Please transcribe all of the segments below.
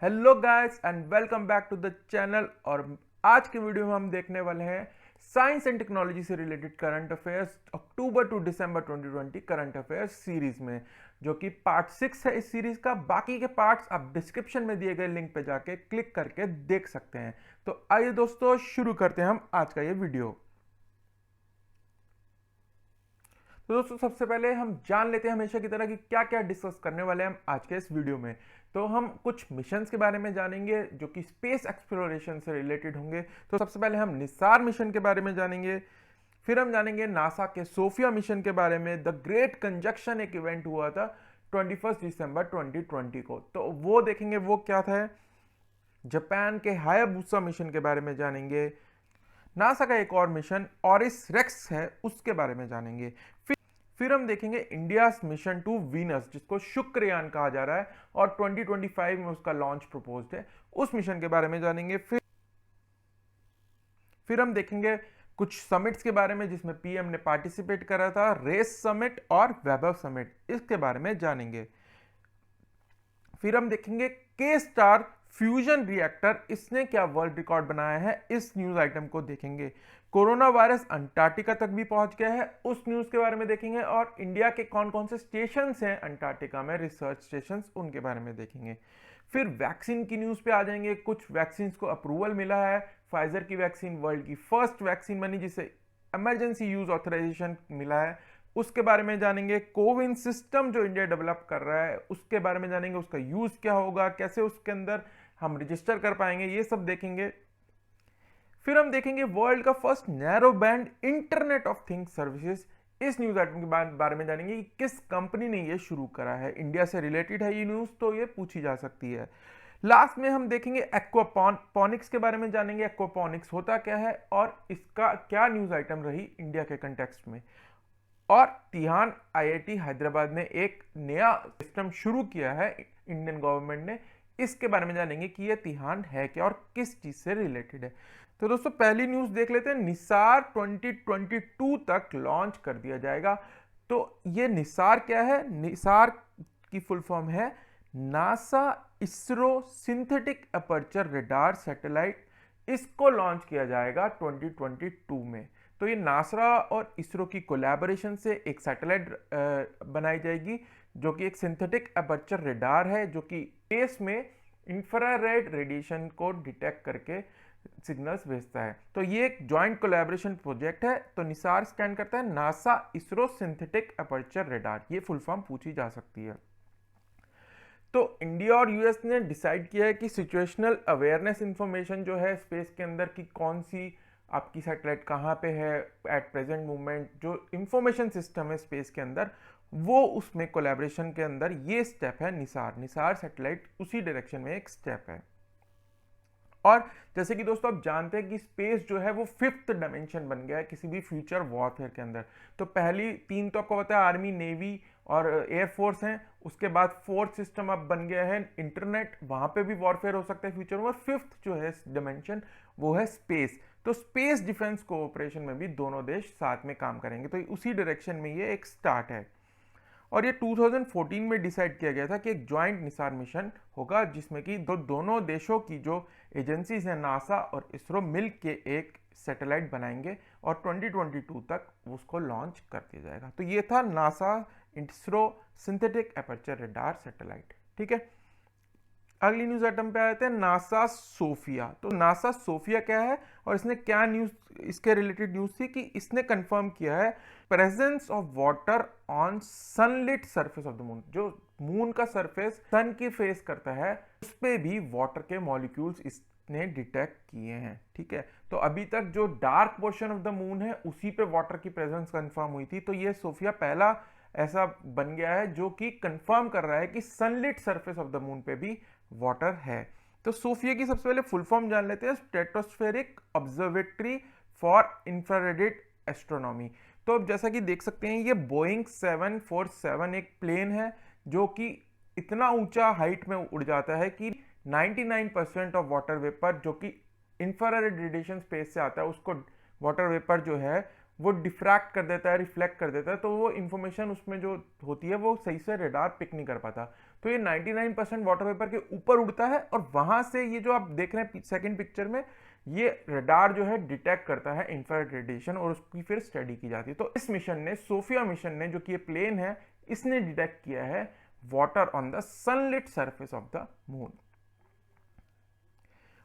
Hello guys and welcome back to the channel. और आज के वीडियो में हम देखने वाले हैं साइंस एंड टेक्नोलॉजी से related current affairs October to December 2020 current affairs series में, जो कि पार्ट 6 है इस सीरीज का। बाकी के पार्ट्स आप डिस्क्रिप्शन में दिए गए लिंक पे जाके क्लिक करके देख सकते हैं। तो आइए दोस्तों शुरू करते हैं हम आज का ये वीडियो। तो दोस्तों सबसे पहले हम जान लेते हैं हमेशा की तरह कि क्या क्या डिस्कस करने वाले हैं हम आज के इस वीडियो में। तो हम कुछ मिशंस के बारे में जानेंगे जो कि स्पेस एक्सप्लोरेशन से रिलेटेड होंगे। तो सबसे पहले हम निसार मिशन के बारे में जानेंगे, फिर हम जानेंगे नासा के सोफिया मिशन के बारे में। द ग्रेट कंजक्शन एक इवेंट हुआ था 21 दिसंबर 2020 को, तो वो देखेंगे वो क्या था। जापान के हायाबुसा मिशन के बारे में जानेंगे। नासा का एक और मिशन ऑरिस रेक्स है, उसके बारे में जानेंगे। फिर हम देखेंगे इंडिया मिशन टू वीनस, जिसको शुक्रयान कहा जा रहा है और 2025 में उसका लॉन्च प्रपोज्ड है, उस मिशन के बारे में जानेंगे। फिर हम देखेंगे कुछ समिट्स के बारे में जिसमें पीएम ने पार्टिसिपेट करा था, रेस समिट और वैभव समिट, इसके बारे में जानेंगे। फिर हम देखेंगे के स्टार फ्यूजन रिएक्टर, इसने क्या वर्ल्ड रिकॉर्ड बनाया है, इस न्यूज आइटम को देखेंगे। कोरोना वायरस अंटार्कटिका तक भी पहुंच गया है, उस न्यूज के बारे में देखेंगे। और इंडिया के कौन कौन से स्टेशन हैं अंटार्कटिका में, रिसर्च स्टेशन, उनके बारे में देखेंगे। फिर वैक्सीन की न्यूज पे आ जाएंगे। कुछ वैक्सीन को अप्रूवल मिला है। फाइजर की वैक्सीन वर्ल्ड की फर्स्ट वैक्सीन बनी जिसे इमरजेंसी यूज ऑथराइजेशन मिला है, उसके बारे में जानेंगे। कोविन सिस्टम जो इंडिया डेवलप कर रहा है उसके बारे में जानेंगे, उसका यूज क्या होगा, कैसे उसके अंदर हम रजिस्टर कर पाएंगे, ये सब देखेंगे। फिर हम देखेंगे वर्ल्ड का first narrow band internet of things services, इस न्यूज आइटम के बारे में जानेंगे कि किस कंपनी ने ये शुरू करा है। इंडिया से रिलेटेड है ये न्यूज, तो ये पूछी जा सकती है। लास्ट में हम देखेंगे एक्वापॉनिक्स के बारे में जानेंगे, एक्वापॉनिक्स होता क्या है और इसका क्या न्यूज आइटम रही इंडिया के कंटेक्स्ट में। और तिहान आईआईटी हैदराबाद ने एक नया सिस्टम शुरू किया है इंडियन गवर्नमेंट ने, इसके बारे में जानेंगे कि यह तिहान है क्या और किस चीज से रिलेटेड है। तो दोस्तों पहली न्यूज देख लेते हैं। निसार 2022 तक लॉन्च कर दिया जाएगा। तो ये निसार क्या है? निसार की फुल फॉर्म है NASA ISRO synthetic aperture radar satellite. इसको लॉन्च किया जाएगा 2022 में। तो ये नासा और इसरो की कोलैबोरेशन से एक सैटेलाइट बनाई जाएगी जो कि एक सिंथेटिक अपर्चर रेडार है, जो कि स्पेस में इंफ्रारेड रेडिएशन को डिटेक्ट करके सिग्नल्स भेजता है। तो ये एक जॉइंट कोलैबोरेशन प्रोजेक्ट है। तो निसार स्टैंड करता है NASA ISRO synthetic aperture radar, ये फुल फॉर्म पूछी जा सकती है। तो इंडिया और यूएस ने डिसाइड किया है कि सिचुएशनल अवेयरनेस इंफॉर्मेशन जो है स्पेस के अंदर की कौन सी आपकी सैटेलाइट कहाँ पे है एट प्रेजेंट मोमेंट, जो इंफॉर्मेशन सिस्टम है स्पेस के अंदर, वो उसमें कोलैबोरेशन के अंदर ये स्टेप है निसार सैटेलाइट उसी डायरेक्शन में एक स्टेप है। और जैसे कि दोस्तों आप जानते हैं कि स्पेस जो है वो फिफ्थ डायमेंशन बन गया है किसी भी फ्यूचर वॉरफेयर के अंदर। तो पहली तीन तो आपको पता है आर्मी, नेवी और एयरफोर्स हैं। उसके बाद फोर्थ सिस्टम अब बन गया है इंटरनेट, वहां पे भी वॉरफेयर हो सकता है फ्यूचर में। और फिफ्थ जो है डायमेंशन वो है स्पेस। तो स्पेस डिफेंस कोऑपरेशन में भी दोनों देश साथ में काम करेंगे, तो उसी डायरेक्शन में ये एक स्टार्ट है। और ये 2014 में डिसाइड किया गया था कि एक ज्वाइंट निसार मिशन होगा जिसमें कि दोनों देशों की जो एजेंसीज हैं नासा और इसरो मिल के एक सैटेलाइट बनाएंगे और 2022 तक उसको लॉन्च कर दिया जाएगा। तो ये था NASA ISRO synthetic aperture radar satellite. ठीक है, अगली न्यूज आइटम पे आते हैं नासा सोफिया। तो नासा सोफिया क्या है और इसने क्या न्यूज, इसके रिलेटेड न्यूज थी कि इसने कंफर्म किया है presence of water on sunlit surface of the moon. जो मून का सरफेस सन की फेस करता है उस पे भी वाटर के मॉलिक्यूल्स इसने डिटेक्ट किए हैं। ठीक है, तो अभी तक जो dark portion of the moon है उसी पे वाटर की प्रेजेंस कंफर्म हुई थी। तो ये सोफिया पहला ऐसा बन गया है जो कि कंफर्म कर रहा है कि sunlit surface of the moon पे भी वाटर है। तो सोफिया की सबसे पहले फुल फॉर्म जान लेते हैं, stratospheric observatory for infrared astronomy. तो अब जैसा कि देख सकते हैं ये बोइंग 747 एक प्लेन है जो कि इतना ऊंचा हाइट में उड़ जाता है कि 99% ऑफ वाटर वेपर जो कि इंफ्रारेड रेडिएशन स्पेस से आता है उसको वाटर वेपर जो है वो डिफ्रैक्ट कर देता है, रिफ्लेक्ट कर देता है, तो वो इन्फॉर्मेशन उसमें जो होती है वो सही से रडार पिक नहीं कर पाता। तो ये 99% वाटर वेपर के ऊपर उड़ता है और वहां से ये जो आप देख रहे हैं सेकंड पिक्चर में, ये रडार जो है डिटेक्ट करता है इंफ्रारेड रेडिएशन और उसकी फिर स्टडी की जाती है। तो इस मिशन ने, सोफिया मिशन ने, जो कि ये प्लेन है, इसने डिटेक्ट किया है water on the sunlit surface of the moon.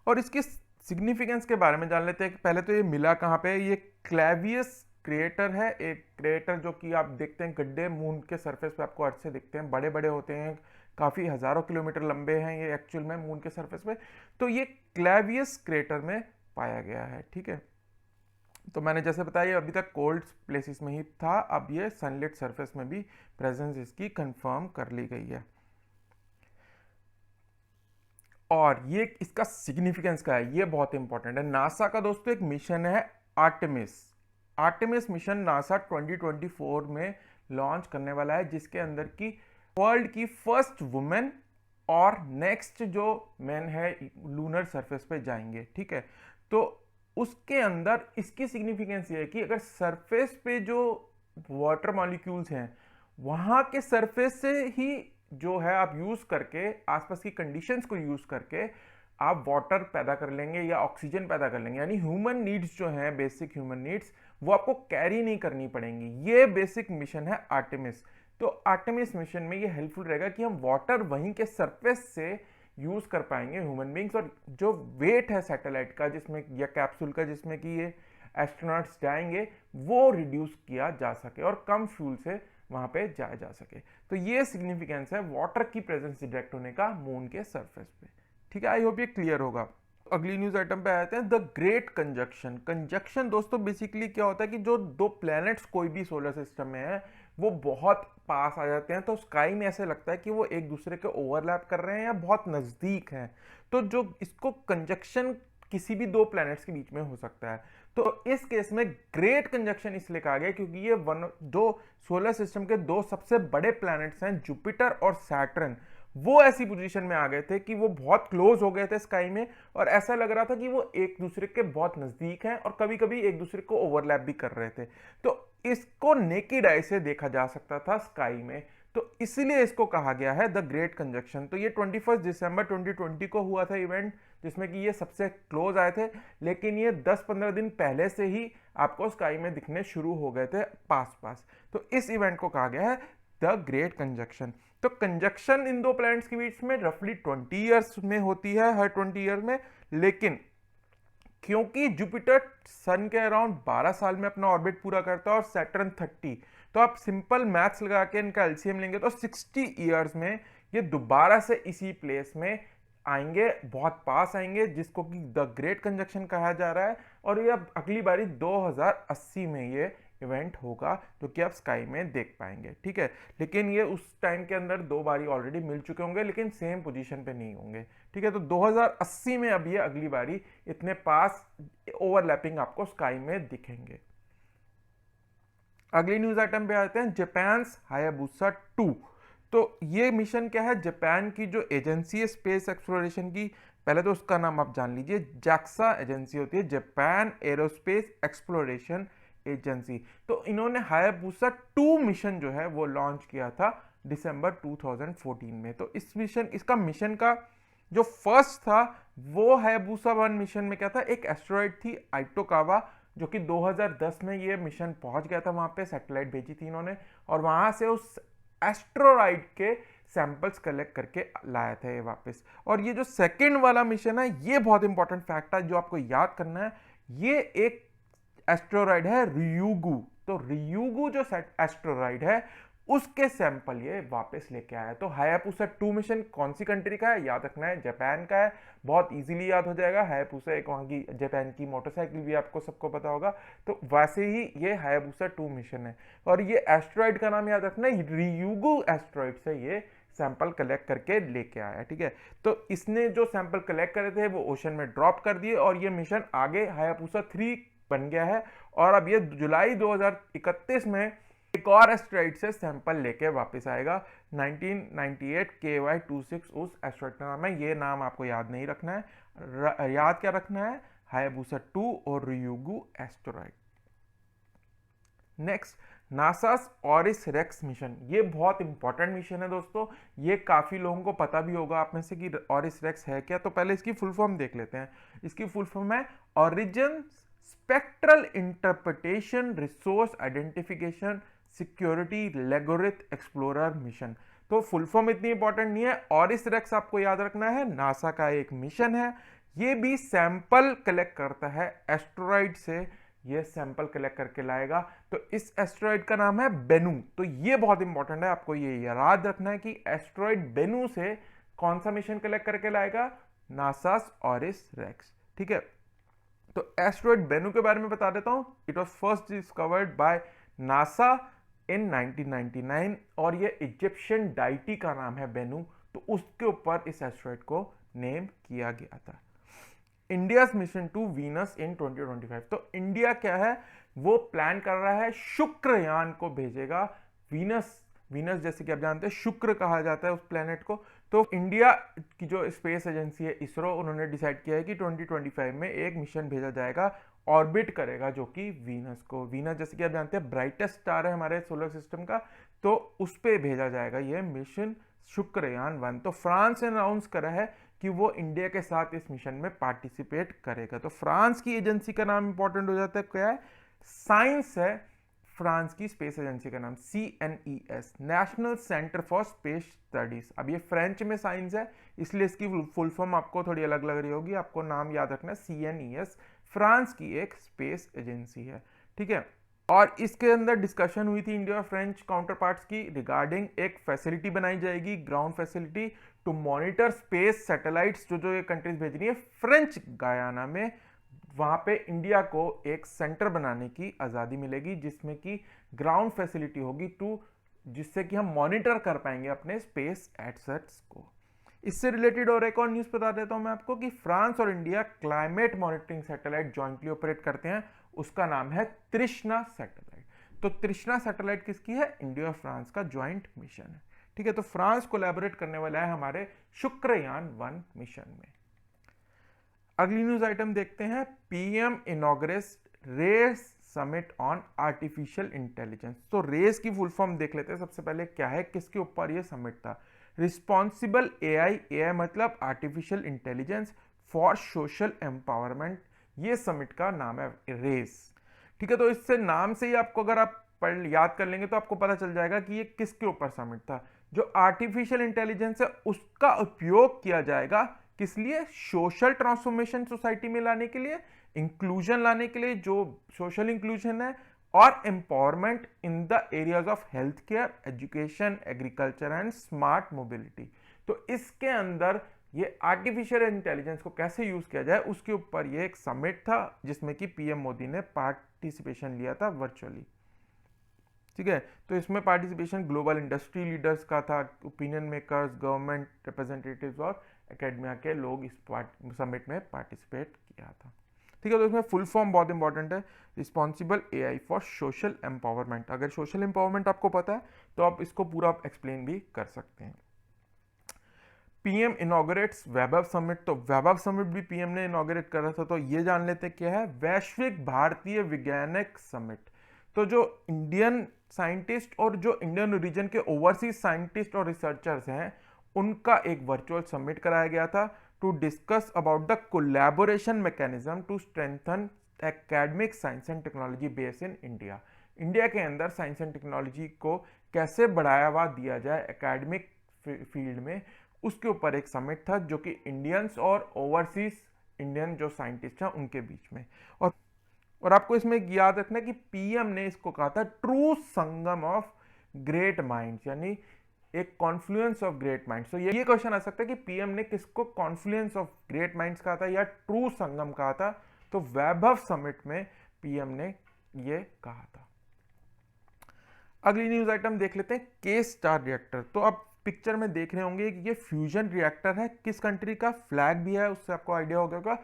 और इसकी सिग्निफिकेंस के बारे में जान लेते हैं कि पहले तो ये मिला कहाँ पे। ये क्लेवियस क्रेटर है, एक क्रेटर जो कि आप देखते हैं गड्ढे मून के सरफेस पे आपको अर्थ से दिखते हैं, बड़े बड़े होते हैं, काफ़ी हज़ारों किलोमीटर लंबे हैं ये एक्चुअल में मून के सरफेस पे। तो ये क्लेवियस क्रेटर में पाया गया है, ठीक है। तो मैंने जैसे बताया अभी तक कोल्ड प्लेसेस में ही था, अब ये सनलिट सरफेस में भी प्रेजेंस इसकी कंफर्म कर ली गई है। और ये इसका सिग्निफिकेंस क्या है, ये बहुत इंपॉर्टेंट है। नासा का दोस्तों एक मिशन है आर्टेमिस। आर्टेमिस मिशन नासा 2024 में लॉन्च करने वाला है, जिसके अंदर की वर्ल्ड की फर्स्ट वुमेन और नेक्स्ट जो मैन है लूनर सरफेस पे जाएंगे, ठीक है। तो उसके अंदर इसकी सिग्निफिकेंस ये है कि अगर सरफेस पे जो वाटर मॉलिक्यूल्स हैं वहां के सरफेस से ही जो है आप यूज करके, आसपास की कंडीशंस को यूज करके आप वाटर पैदा कर लेंगे या ऑक्सीजन पैदा कर लेंगे। यानी ह्यूमन नीड्स जो हैं, बेसिक ह्यूमन नीड्स, वो आपको कैरी नहीं करनी पड़ेंगी। ये बेसिक मिशन है आर्टेमिस। तो आर्टेमिस मिशन में ये हेल्पफुल रहेगा कि हम वाटर वहीं के सरफेस से यूज कर पाएंगे ह्यूमन बींग्स, और जो वेट है सैटेलाइट का जिसमें, या कैप्सूल का जिसमें कि ये एस्ट्रोनॉट्स जाएंगे, वो रिड्यूस किया जा सके और कम फ्यूल से वहां पे जाया जा सके। तो ये सिग्निफिकेंस है वाटर की प्रेजेंस डिटेक्ट होने का मून के सरफेस पे, ठीक है। आई होप ये क्लियर होगा। अगली न्यूज आइटम पे आते हैं, द ग्रेट कंजक्शन। कंजक्शन दोस्तों बेसिकली क्या होता है कि जो दो प्लैनेट्स कोई भी सोलर सिस्टम में है वो बहुत पास आ जाते हैं, तो स्काई में ऐसे लगता है कि वो एक दूसरे के ओवरलैप कर रहे हैं या बहुत नजदीक हैं। तो जो इसको कंजक्शन किसी भी दो प्लैनेट्स के बीच में हो सकता है। तो इस केस में ग्रेट कंजक्शन इसलिए कहा गया क्योंकि ये दो सोलर सिस्टम के दो सबसे बड़े प्लैनेट्स हैं, जुपिटर और सैटर्न, वो ऐसी पोजीशन में आ गए थे कि वो बहुत क्लोज हो गए थे स्काई में, और ऐसा लग रहा था कि वो एक दूसरे के बहुत नजदीक हैं और कभी कभी एक दूसरे को ओवरलैप भी कर रहे थे। तो इसको नेकेड आई से देखा जा सकता था स्काई में, तो इसलिए इसको कहा गया है द ग्रेट कंजक्शन। तो ये 21 दिसंबर 2020 को हुआ था इवेंट, जिसमें कि ये सबसे क्लोज आए थे, लेकिन ये 10-15 दिन पहले से ही आपको स्काई में दिखने शुरू हो गए थे पास पास। तो इस इवेंट को कहा गया है द ग्रेट कंजक्शन। तो कंजक्शन इन दो प्लैनेट्स के बीच में रफली 20 ईयर्स में होती है, हर 20 ईयर में। लेकिन क्योंकि जुपिटर सन के अराउंड 12 साल में अपना ऑर्बिट पूरा करता है और सैटर्न 30, तो आप सिंपल मैथ्स लगा के इनका एलसीएम लेंगे तो 60 ईयर्स में ये दोबारा से इसी प्लेस में आएंगे, बहुत पास आएंगे, जिसको कि द ग्रेट कंजक्शन कहा जा रहा है। और ये अब अगली बारी 2080 में ये इवेंट होगा, जो कि आप स्काई में देख पाएंगे, ठीक है। लेकिन ये उस टाइम के अंदर दो बारी ऑलरेडी मिल चुके होंगे, लेकिन सेम पोजीशन पे नहीं होंगे, ठीक है। तो 2080 में अब ये अगली बारी इतने पास ओवरलैपिंग आपको स्काई में दिखेंगे। अगली न्यूज आइटम पे आते हैं, जापान हायाबुसा 2। तो ये मिशन क्या है, जापान की जो एजेंसी है स्पेस एक्सप्लोरेशन की, पहले तो उसका नाम आप जान लीजिए, जैक्सा एजेंसी होती है, जापान एरोस्पेस एक्सप्लोरेशन एजेंसी। तो इन्होंने हायाबुसा 2 मिशन जो है वो लॉन्च किया था दिसंबर 2014 में। तो इस मिशन, इसका मिशन का जो फर्स्ट था वो हायाबुसा 1 मिशन में क्या था, एक एस्टेरॉइड थी आइटोकावा, जो कि 2010 में ये मिशन पहुंच गया था, वहां पे सैटेलाइट भेजी थी इन्होंने, और वहां से उस एस्टेरॉइड के सैंपल्स कलेक्ट करके लाया था ये वापस। और ये जो सेकंड वाला मिशन है, ये बहुत इंपॉर्टेंट फैक्ट है जो आपको याद करना है, ये एक एस्टेरॉइड है रियुगु। तो रियुगु जो एस्टेरॉइड है उसके सैंपल ये वापस लेके आया। तो हायाबुसा 2 मिशन कौन सी कंट्री का है, याद रखना है, जापान का है। बहुत इजीली याद हो जाएगा, हायाबुसा एक वहाँ की जापान की मोटरसाइकिल भी आपको सबको पता होगा। तो वैसे ही ये हायाबुसा 2 मिशन है, और ये एस्टेरॉइड का नाम याद रखना है, रियुगु एस्टेरॉइड से ये सैंपल कलेक्ट करके लेके आया, ठीक है। तो इसने जो सैंपल कलेक्ट करे थे वो ओशन में ड्रॉप कर दिए, और ये मिशन आगे हायाबुसा 3 बन गया है। और अब ये जुलाई 2031 में एक और एस्टेरॉइड से सैंपल लेके वापस आएगा। 1998 KY26 उस एस्टेरॉइड का नाम है। ये नाम आपको याद नहीं रखना है, याद क्या रखना है, हायाबुसा 2 और Ryugu asteroid. Next, NASA's OSIRIS REx mission, ये बहुत इंपॉर्टेंट मिशन है दोस्तों, ये काफ़ी लोगों को पता भी होगा आप में से कि ऑरिस रेक्स है क्या। तो पहले इसकी फुल फॉर्म देख लेते हैं। इसकी फुल फॉर्म है origin spectral interpretation resource identification security regolith explorer mission. तो फुल फॉर्म इतनी इंपॉर्टेंट नहीं है। ऑरिस रेक्स आपको याद रखना है, नासा का एक मिशन है। ये भी सैंपल कलेक्ट करता है एस्टेरॉइड से, ये सैंपल कलेक्ट करके लाएगा। तो इस एस्टेरॉइड का नाम है बेनू। तो ये बहुत इंपॉर्टेंट है, आपको ये याद रखना है कि एस्टेरॉइड बेनू से कौन सा मिशन कलेक्ट करके लाएगा, नासास ऑरिस रेक्स। ठीक है, तो एस्टेरॉइड बेनू के बारे में बता देता हूं। It was first discovered by NASA in 1999 और ये इजिप्शियन डाइटी का नाम है बेनू, तो उसके ऊपर इस एस्टेरॉइड को नेम किया गया था। इंडिया मिशन टू वीनस इन 2025, तो इंडिया क्या है, वो प्लान कर रहा है शुक्रयान को भेजेगा वीनस। वीनस जैसे कि आप जानते हैं शुक्र कहा जाता है उस प्लेनेट को। तो इंडिया की जो स्पेस एजेंसी है इसरो, उन्होंने डिसाइड किया है कि 2025 में एक मिशन भेजा जाएगा, ऑर्बिट करेगा जो कि वीनस को। वीनस जैसे कि आप जानते हैं ब्राइटेस्ट स्टार है हमारे सोलर सिस्टम का, तो उस पर भेजा जाएगा ये मिशन शुक्रयान 1। तो फ्रांस ने अनाउंस करा है कि वो इंडिया के साथ इस मिशन में पार्टिसिपेट करेगा। तो फ्रांस की एजेंसी का नाम इंपॉर्टेंट हो जाता है, क्या है, साइंस है। फ्रांस की स्पेस एजेंसी का नाम CNES, national centre for space studies. अब ये फ्रेंच में साइंस है, इसलिए इसकी फुल फॉर्म आपको थोड़ी अलग लग रही होगी, आपको नाम याद रखना है CNES, फ्रांस की एक स्पेस एजेंसी है। ठीक है, और इसके अंदर डिस्कशन हुई थी इंडिया और फ्रेंच काउंटर पार्ट्स की रिगार्डिंग एक फैसिलिटी बनाई जाएगी, ground facility to monitor space satellites, जो ये कंट्रीज भेज रही है फ्रेंच गायाना में। वहां पे इंडिया को एक सेंटर बनाने की आज़ादी मिलेगी, जिसमें कि ग्राउंड फैसिलिटी होगी जिससे कि हम मॉनिटर कर पाएंगे अपने स्पेस एसेट्स को। इससे रिलेटेड और एक और न्यूज़ बता देता हूं मैं आपको कि फ्रांस और India climate monitoring satellite jointly operate करते हैं, उसका नाम है तृष्णा सैटेलाइट। तो तृष्णा सैटेलाइट किसकी है, इंडिया और फ्रांस का ज्वाइंट मिशन है। ठीक है, तो फ्रांस कोलैबोरेट करने वाला है हमारे शुक्रयान 1 मिशन में। अगली न्यूज आइटम देखते हैं, PM inaugurates RAISE summit on artificial intelligence. तो रेस की फुल फॉर्म देख लेते हैं सबसे पहले, क्या है, किसके ऊपर ये समिट था। रिस्पॉन्सिबल AI मतलब artificial intelligence for social empowerment, ये समिट का नाम है रेस। ठीक है, तो इससे नाम से ही आपको अगर आप याद कर लेंगे तो आपको पता चल जाएगा कि ये किसके ऊपर समिट था। जो आर्टिफिशियल इंटेलिजेंस है उसका उपयोग किया जाएगा किस लिए, सोशल ट्रांसफॉर्मेशन सोसाइटी में लाने के लिए, इंक्लूजन लाने के लिए, जो सोशल इंक्लूजन है, और empowerment in the areas of health care, education, agriculture and smart mobility. तो इसके अंदर ये आर्टिफिशियल इंटेलिजेंस को कैसे यूज किया जाए उसके ऊपर ये एक समिट था, जिसमें कि PM मोदी ने पार्टिसिपेशन लिया था वर्चुअली। ठीक है, तो इसमें पार्टिसिपेशन ग्लोबल इंडस्ट्री लीडर्स का था, ओपिनियन मेकर्स, गवर्नमेंट रिप्रेजेंटेटिव्स और एकेडमिया के लोग इस समिट में पार्टिसिपेट किया था। ठीक है, तो इसमें फुल फॉर्म बहुत इंपॉर्टेंट है, responsible AI for social empowerment. अगर सोशल एम्पावरमेंट आपको पता है तो आप इसको पूरा एक्सप्लेन भी कर सकते हैं। PM इनॉग्रेट्स वैभव समिट, तो वैभव समिट भी PM ने इनॉग्रेट करा था। तो ये जान लेते हैं क्या है, वैश्विक भारतीय वैज्ञानिक समिट। तो जो इंडियन साइंटिस्ट और जो इंडियन रीजन के ओवरसीज साइंटिस्ट और रिसर्चर्स हैं, उनका एक वर्चुअल समिट कराया गया था to discuss about the collaboration mechanism to strengthen academic science and technology base in India. India के अंदर साइंस एंड टेक्नोलॉजी को कैसे बढ़ावा दिया जाए एकेडमिक फील्ड में, उसके ऊपर एक समिट था, जो कि इंडियंस और ओवरसीज इंडियन जो साइंटिस्ट हैं उनके बीच में। और आपको इसमें याद रखना है कि PM ने इसको कहा था true Sangam of great minds, यानी एक कॉन्फ्लुएंस ऑफ ग्रेट माइंड्स। तो ये क्वेश्चन आ सकता है कि PM ने किसको कॉन्फ्लुएंस ऑफ ग्रेट माइंड्स कहा था या ट्रू संगम कहा था। तो वैभव समिट में PM ने ये कहा था। अगली न्यूज आइटम देख लेते हैं, के स्टार रिएक्टर। तो आप पिक्चर में देख रहे होंगे कि ये फ्यूजन रिएक्टर है, किस कंट्री का, फ्लैग भी है, उससे आपको आइडिया हो गया होगा,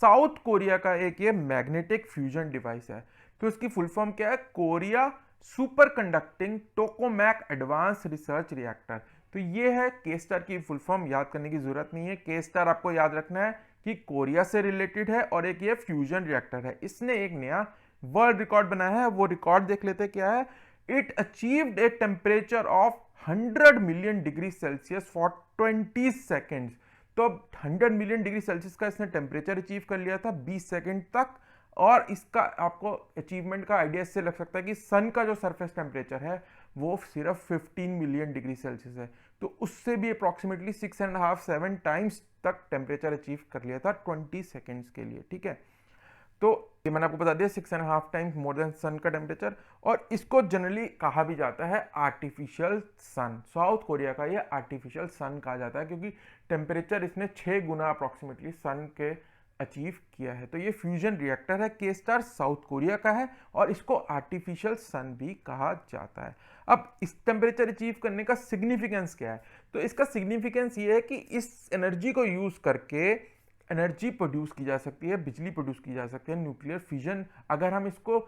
साउथ कोरिया का एक ये मैग्नेटिक फ्यूजन डिवाइस है। तो इसकी फुल फॉर्म क्या है, Korea superconducting tokamak advance research reactor. तो ये है के स्टार की फुल फॉर्म, याद करने की जरूरत नहीं है। के स्टार आपको याद रखना है कि कोरिया से रिलेटेड है और एक ये फ्यूजन रिएक्टर है। इसने एक नया वर्ल्ड रिकॉर्ड बनाया है। वो रिकॉर्ड देख लेते हैं क्या है। It achieved a temperature of 100 million degree Celsius for 20 seconds. तो 100 मिलियन डिग्री सेल्सियस का इसने टेम्परेचर अचीव कर लिया था 20 सेकेंड तक। और इसका आपको अचीवमेंट का आइडिया इससे लग सकता है कि सन का जो सरफेस टेम्परेचर है वो सिर्फ 15 मिलियन डिग्री सेल्सियस है, तो उससे भी अप्रॉक्सीमेटली 6.5-7 टाइम्स तक टेम्परेचर अचीव कर लिया था 20 सेकेंड्स के लिए। ठीक है, तो ये मैंने आपको बता दिया 6.5 टाइम्स मोर देन सन का टेम्परेचर। और इसको जनरली कहा भी जाता है आर्टिफिशियल सन। साउथ कोरिया का ये आर्टिफिशियल सन कहा जाता है क्योंकि टेम्परेचर इसने 6 गुना अप्रॉक्सीमेटली सन के अचीव किया है। तो ये फ्यूजन रिएक्टर है, के स्टार साउथ कोरिया का है और इसको आर्टिफिशियल सन भी कहा जाता है। अब इस टेम्परेचर अचीव करने का सिग्निफिकेंस क्या है? तो इसका सिग्निफिकेंस ये है कि इस एनर्जी को यूज करके एनर्जी प्रोड्यूस की जा सकती है, बिजली प्रोड्यूस की जा सकती है, न्यूक्लियर फिजन। अगर हम इसको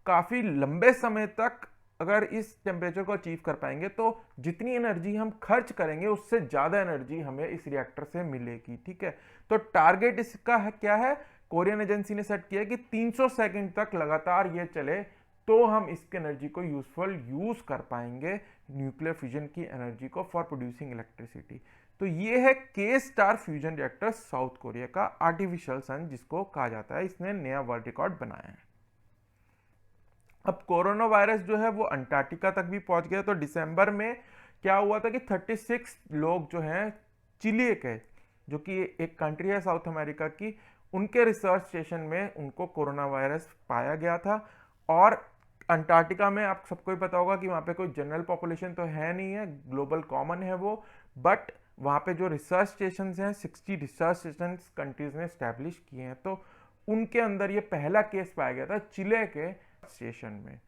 काफ़ी लंबे समय तक अगर इस टेम्परेचर को अचीव कर पाएंगे तो जितनी एनर्जी हम खर्च करेंगे उससे ज़्यादा एनर्जी हमें इस रिएक्टर से मिलेगी। ठीक है, तो टारगेट इसका है क्या है, कोरियन एजेंसी ने सेट किया है कि 300 सेकंड तक लगातार ये चले तो हम इसकी एनर्जी को यूजफुल यूज कर पाएंगे, न्यूक्लियर फ्यूजन की एनर्जी को फॉर प्रोड्यूसिंग इलेक्ट्रिसिटी। तो ये है के star fusion reactor south Korea का आर्टिफिशियल सन जिसको कहा जाता है, इसने नया वर्ल्ड रिकॉर्ड बनाया है। अब कोरोना वायरस जो है वो अंटार्कटिका तक भी पहुंच गया। तो दिसंबर में क्या हुआ था कि 36 लोग जो हैं चिली के, जो कि एक कंट्री है साउथ अमेरिका की, उनके रिसर्च स्टेशन में उनको कोरोना वायरस पाया गया था। और अंटार्कटिका में आप सबको ही पता होगा कि वहाँ पे कोई जनरल पॉपुलेशन तो है नहीं है, ग्लोबल कॉमन है वो, बट वहाँ पे जो रिसर्च स्टेशन हैं 60 रिसर्च स्टेशन कंट्रीज ने स्टैब्लिश किए हैं। तो उनके अंदर ये पहला केस पाया गया था चिले के स्टेशन में।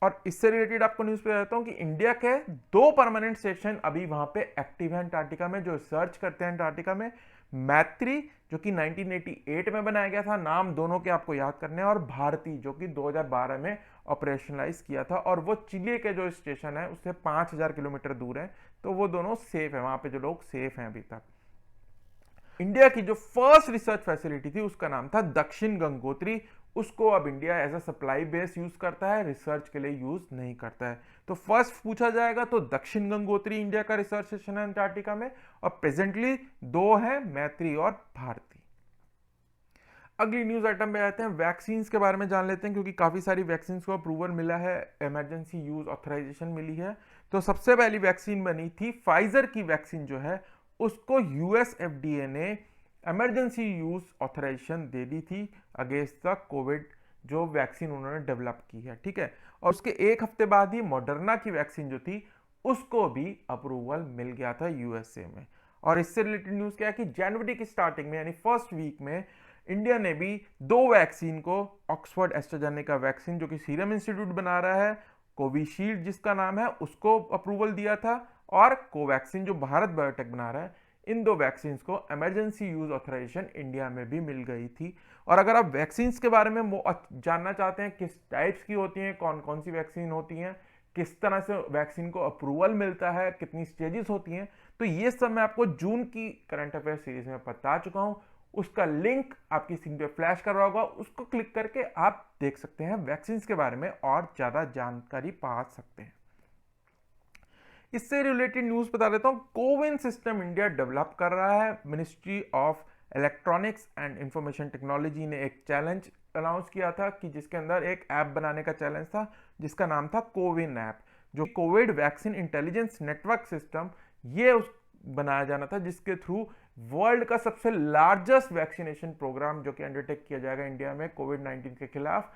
और इससे रिलेटेड आपको न्यूज पे बताता हूँ कि इंडिया के 2 परमानेंट स्टेशन अभी वहां पे एक्टिव है अंटार्कटिका में, जो रिसर्च करते हैं अंटार्कटिका में। मैत्री जो कि 1988 में बनाया गया था, नाम दोनों के आपको याद करने हैं, और भारती जो कि 2012 में ऑपरेशनलाइज किया था। और वो चिली के जो स्टेशन है उससे 5000 किलोमीटर दूर है, तो वो दोनों सेफ है, वहां पे जो लोग सेफ हैं अभी तक। इंडिया की जो फर्स्ट रिसर्च फैसिलिटी थी उसका नाम था दक्षिण गंगोत्री, उसको अब India as a supply base use करता है, रिसर्च के लिए यूज नहीं करता है। तो फर्स्ट पूछा जाएगा तो दक्षिण गंगोत्री इंडिया का रिसर्च स्टेशन है अंटार्कटिका में, और प्रेजेंटली 2 है, मैत्री और भारती। अगली न्यूज आइटम पे आते हैं, वैक्सीन के बारे में जान लेते हैं, क्योंकि काफी सारी वैक्सीन को अप्रूवल मिला है, इमरजेंसी यूज ऑथराइजेशन मिली है। तो सबसे पहली वैक्सीन बनी थी फाइजर की वैक्सीन जो है, उसको यूएस एफडीए ने इमरजेंसी यूज ऑथराइजेशन दे दी थी अगेंस्ट द कोविड, जो वैक्सीन उन्होंने डेवलप की है। ठीक है, और उसके एक हफ्ते बाद ही मॉडर्ना की वैक्सीन जो थी उसको भी अप्रूवल मिल गया था यूएसए में। और इससे रिलेटेड न्यूज क्या है कि जनवरी की स्टार्टिंग में यानी फर्स्ट वीक में इंडिया ने भी 2 वैक्सीन को, ऑक्सफोर्ड एस्ट्राजेनेका वैक्सीन जो कि सीरम इंस्टीट्यूट बना रहा है, कोविशील्ड जिसका नाम है, उसको अप्रूवल दिया था, और कोवैक्सीन जो भारत बायोटेक बना रहा है, इन 2 वैक्सीन को इमरजेंसी यूज ऑथराइजेशन इंडिया में भी मिल गई थी। और अगर आप वैक्सीन के बारे में जानना चाहते हैं किस टाइप्स की होती हैं, कौन कौन सी वैक्सीन होती हैं, किस तरह से वैक्सीन को अप्रूवल मिलता है, कितनी स्टेजेस होती हैं, तो ये सब मैं आपको जून की करंट अफेयर सीरीज में बता चुका हूं। उसका लिंक आपकी स्क्रीन पे फ्लैश कर रहा होगा, उसको क्लिक करके आप देख सकते हैं वैक्सीन के बारे में और ज्यादा जानकारी पा सकते हैं। इससे रिलेटेड न्यूज बता देता हूं, कोविन सिस्टम इंडिया डेवलप कर रहा है। Ministry of electronics and information technology ने एक चैलेंज अनाउंस किया था कि जिसके अंदर एक ऐप बनाने का चैलेंज था जिसका नाम था कोविन ऐप, जो Covid vaccine intelligence network system ये उस बनाया जाना था, जिसके थ्रू वर्ल्ड का सबसे लार्जेस्ट वैक्सीनेशन प्रोग्राम जो कि अंडरटेक किया जाएगा इंडिया में कोविड-19 के खिलाफ,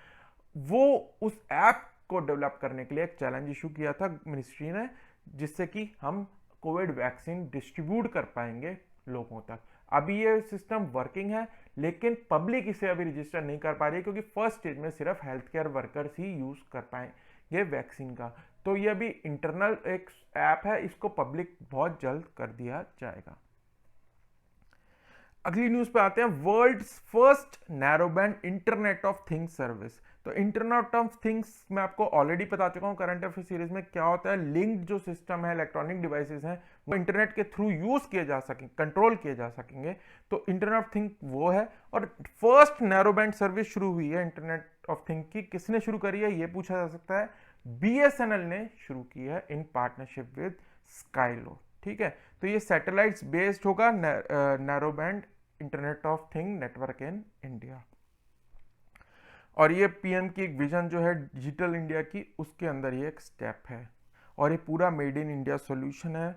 वो उस ऐप को डेवलप करने के लिए एक चैलेंज इशू किया था मिनिस्ट्री ने, जिससे कि हम कोविड वैक्सीन डिस्ट्रीब्यूट कर पाएंगे लोगों तक। अभी ये सिस्टम वर्किंग है, लेकिन पब्लिक इसे अभी रजिस्टर नहीं कर पा रही है, क्योंकि फर्स्ट स्टेज में सिर्फ हेल्थ केयर वर्कर्स ही यूज कर पाएंगे वैक्सीन का। तो ये अभी इंटरनल एक ऐप है, इसको पब्लिक बहुत जल्द कर दिया जाएगा। अगली न्यूज पे आते हैं, world's first narrow band internet of things service. तो इंटरनेट ऑफ थिंग्स मैं आपको ऑलरेडी बता चुका हूँ करंट अफेयर सीरीज में क्या होता है। लिंक्ड जो सिस्टम है, इलेक्ट्रॉनिक डिवाइसेस हैं, वो इंटरनेट के थ्रू यूज किए जा सकेंगे, कंट्रोल किए जा सकेंगे। तो इंटरनेट ऑफ थिंग वो है। और फर्स्ट नैरो बैंड सर्विस शुरू हुई है इंटरनेट ऑफ थिंग की, किसने शुरू करी है ये पूछा जा सकता है। BSNL ने शुरू की है इन पार्टनरशिप विद स्काईलो। ठीक है, तो ये सैटेलाइट्स बेस्ड होगा narrow band internet of thing network in India. और ये पीएम की एक विजन जो है डिजिटल इंडिया की, उसके अंदर ये एक स्टेप है। और ये पूरा मेड इन इंडिया सॉल्यूशन है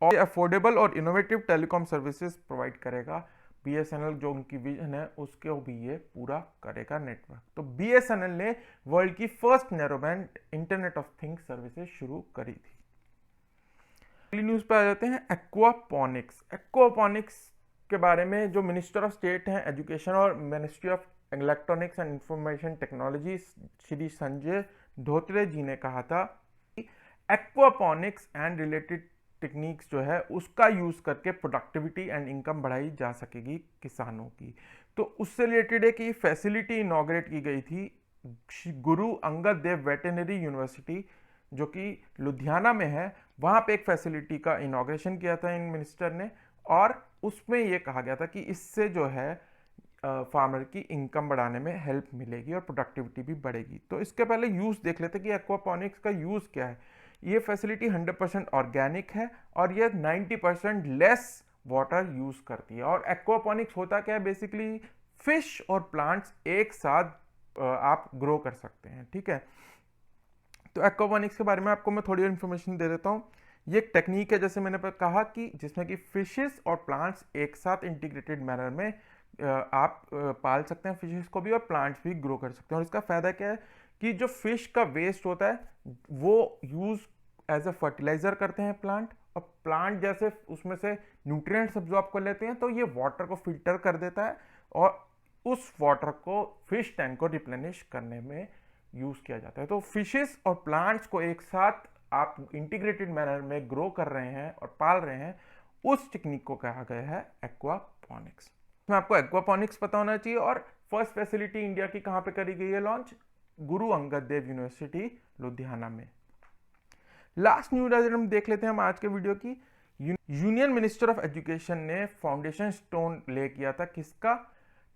और अफोर्डेबल और इनोवेटिव टेलीकॉम सर्विसेज प्रोवाइड करेगा। BSNL जो उनकी विजन है उसको भी ये पूरा करेगा नेटवर्क। तो BSNL ने वर्ल्ड की first narrow band internet of things services शुरू करी थी। अगली न्यूज पे आ जाते हैं एक्वापॉनिक्स। एक्वापॉनिक्स के बारे में जो मिनिस्टर ऑफ स्टेट हैं एजुकेशन और ministry of electronics and information technology Shri Sanjay Dhotre ji ने कहा था कि एक्वापॉनिक्स एंड रिलेटेड टेक्निक्स जो है उसका यूज करके प्रोडक्टिविटी एंड इनकम बढ़ाई जा सकेगी किसानों की। तो उससे रिलेटेड एक फैसिलिटी इनॉग्रेट की गई थी गुरु अंगद देव वेटेनरी यूनिवर्सिटी जो कि लुधियाना में है। वहां पे एक फैसिलिटी का इनॉग्रेशन किया था इन मिनिस्टर ने और उसमें यह कहा गया था कि इससे जो है फार्मर की इनकम बढ़ाने में हेल्प मिलेगी और प्रोडक्टिविटी भी बढ़ेगी। तो इसके पहले यूज देख लेते हैं कि एक्वापॉनिक्स का यूज क्या है। ये फैसिलिटी 100% ऑर्गेनिक है और ये 90% लेस वाटर यूज करती है। और एक्वापॉनिक्स होता क्या है, बेसिकली फिश और प्लांट्स एक साथ आप ग्रो कर सकते हैं। ठीक है, तो एक्वापॉनिक्स के बारे में आपको मैं थोड़ी इन्फॉर्मेशन दे देता हूँ। ये एक टेक्निक है, जैसे मैंने कहा कि जिसमें कि फिशेस और प्लांट्स एक साथ इंटीग्रेटेड मैनर में आप पाल सकते हैं फिशेस को भी और प्लांट्स भी ग्रो कर सकते हैं। और इसका फायदा क्या है कि जो फिश का वेस्ट होता है वो यूज एज अ फर्टिलाइजर करते हैं प्लांट, और प्लांट जैसे उसमें से न्यूट्रिएंट्स अब्सॉर्ब कर लेते हैं तो ये वाटर को फिल्टर कर देता है और उस वाटर को फिश टैंक को रिप्लेनिश करने में यूज किया जाता है। तो फिशेस और प्लांट्स को एक साथ आप इंटीग्रेटेड मैनर में ग्रो कर रहे हैं और पाल रहे हैं, उस टेक्निक को कहा गया है एक्वापॉनिक्स। इसमें आपको एक्वापॉनिक्स पता होना चाहिए। और फर्स्ट फैसिलिटी इंडिया की कहां पे करी गई है लॉन्च, गुरु अंगद देव यूनिवर्सिटी लुधियाना में। लास्ट न्यूज हम देख लेते हैं हम आज के वीडियो की। यूनियन मिनिस्टर ऑफ एजुकेशन ने फाउंडेशन स्टोन ले किया था किसका,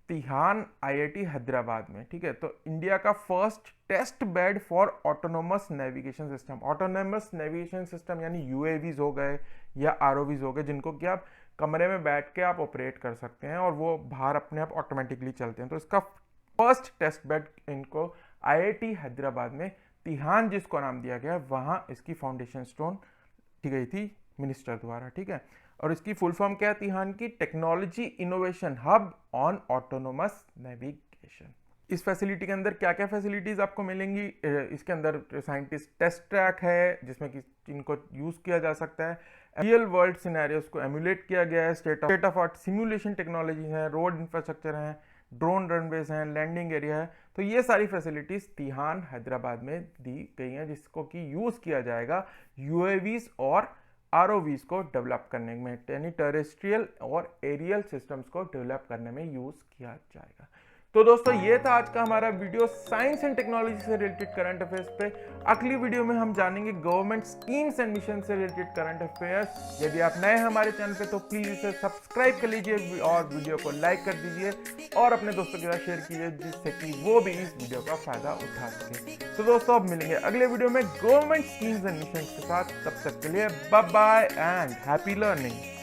तिहान IIT हैदराबाद में। ठीक है, तो इंडिया का first test bed for autonomous navigation system. Autonomous navigation system यानी UAVs हो गए या ROVs हो गए, जिनको कि आप कमरे में बैठ के आप ऑपरेट कर सकते हैं और वो बाहर अपने आप ऑटोमेटिकली चलते हैं। तो इसका फर्स्ट टेस्ट बेड इनको IIT हैदराबाद में, तिहान जिसको नाम दिया गया, वहां इसकी फाउंडेशन स्टोन की गई थी मिनिस्टर द्वारा। ठीक है, और इसकी फुल फॉर्म क्या है तिहान की, technology innovation hub on autonomous navigation. इस फैसिलिटी के अंदर क्या क्या फैसिलिटीज आपको मिलेंगी, इसके अंदर साइंटिस्ट टेस्ट ट्रैक है जिसमें कि इनको यूज किया जा सकता है, रियल वर्ल्ड सिनेरियोस को एमुलेट किया गया है, state of art simulation technology है, रोड इंफ्रास्ट्रक्चर है, ड्रोन रनवेज हैं, लैंडिंग एरिया है। तो ये सारी फैसिलिटीज तिहान हैदराबाद में दी गई हैं जिसको कि यूज किया जाएगा UAVs और ROVs को डेवलप करने में, यानी टेरेस्ट्रियल और एरियल सिस्टम्स को डेवलप करने में यूज किया जाएगा। तो दोस्तों ये था आज का हमारा वीडियो साइंस एंड टेक्नोलॉजी से रिलेटेड करंट अफेयर्स पे। अगली वीडियो में हम जानेंगे गवर्नमेंट स्कीम्स एंड मिशन से रिलेटेड करंट अफेयर्स। यदि आप नए हैं हमारे चैनल पे तो प्लीज इसे सब्सक्राइब कर लीजिए और वीडियो को लाइक कर दीजिए और अपने दोस्तों के साथ शेयर कीजिए जिससे कि वो भी इस वीडियो का फायदा उठा सके। तो दोस्तों अब मिलेंगे अगले वीडियो में गवर्नमेंट स्कीम्स एंड मिशन के साथ। तब तक के लिए bye bye and happy learning.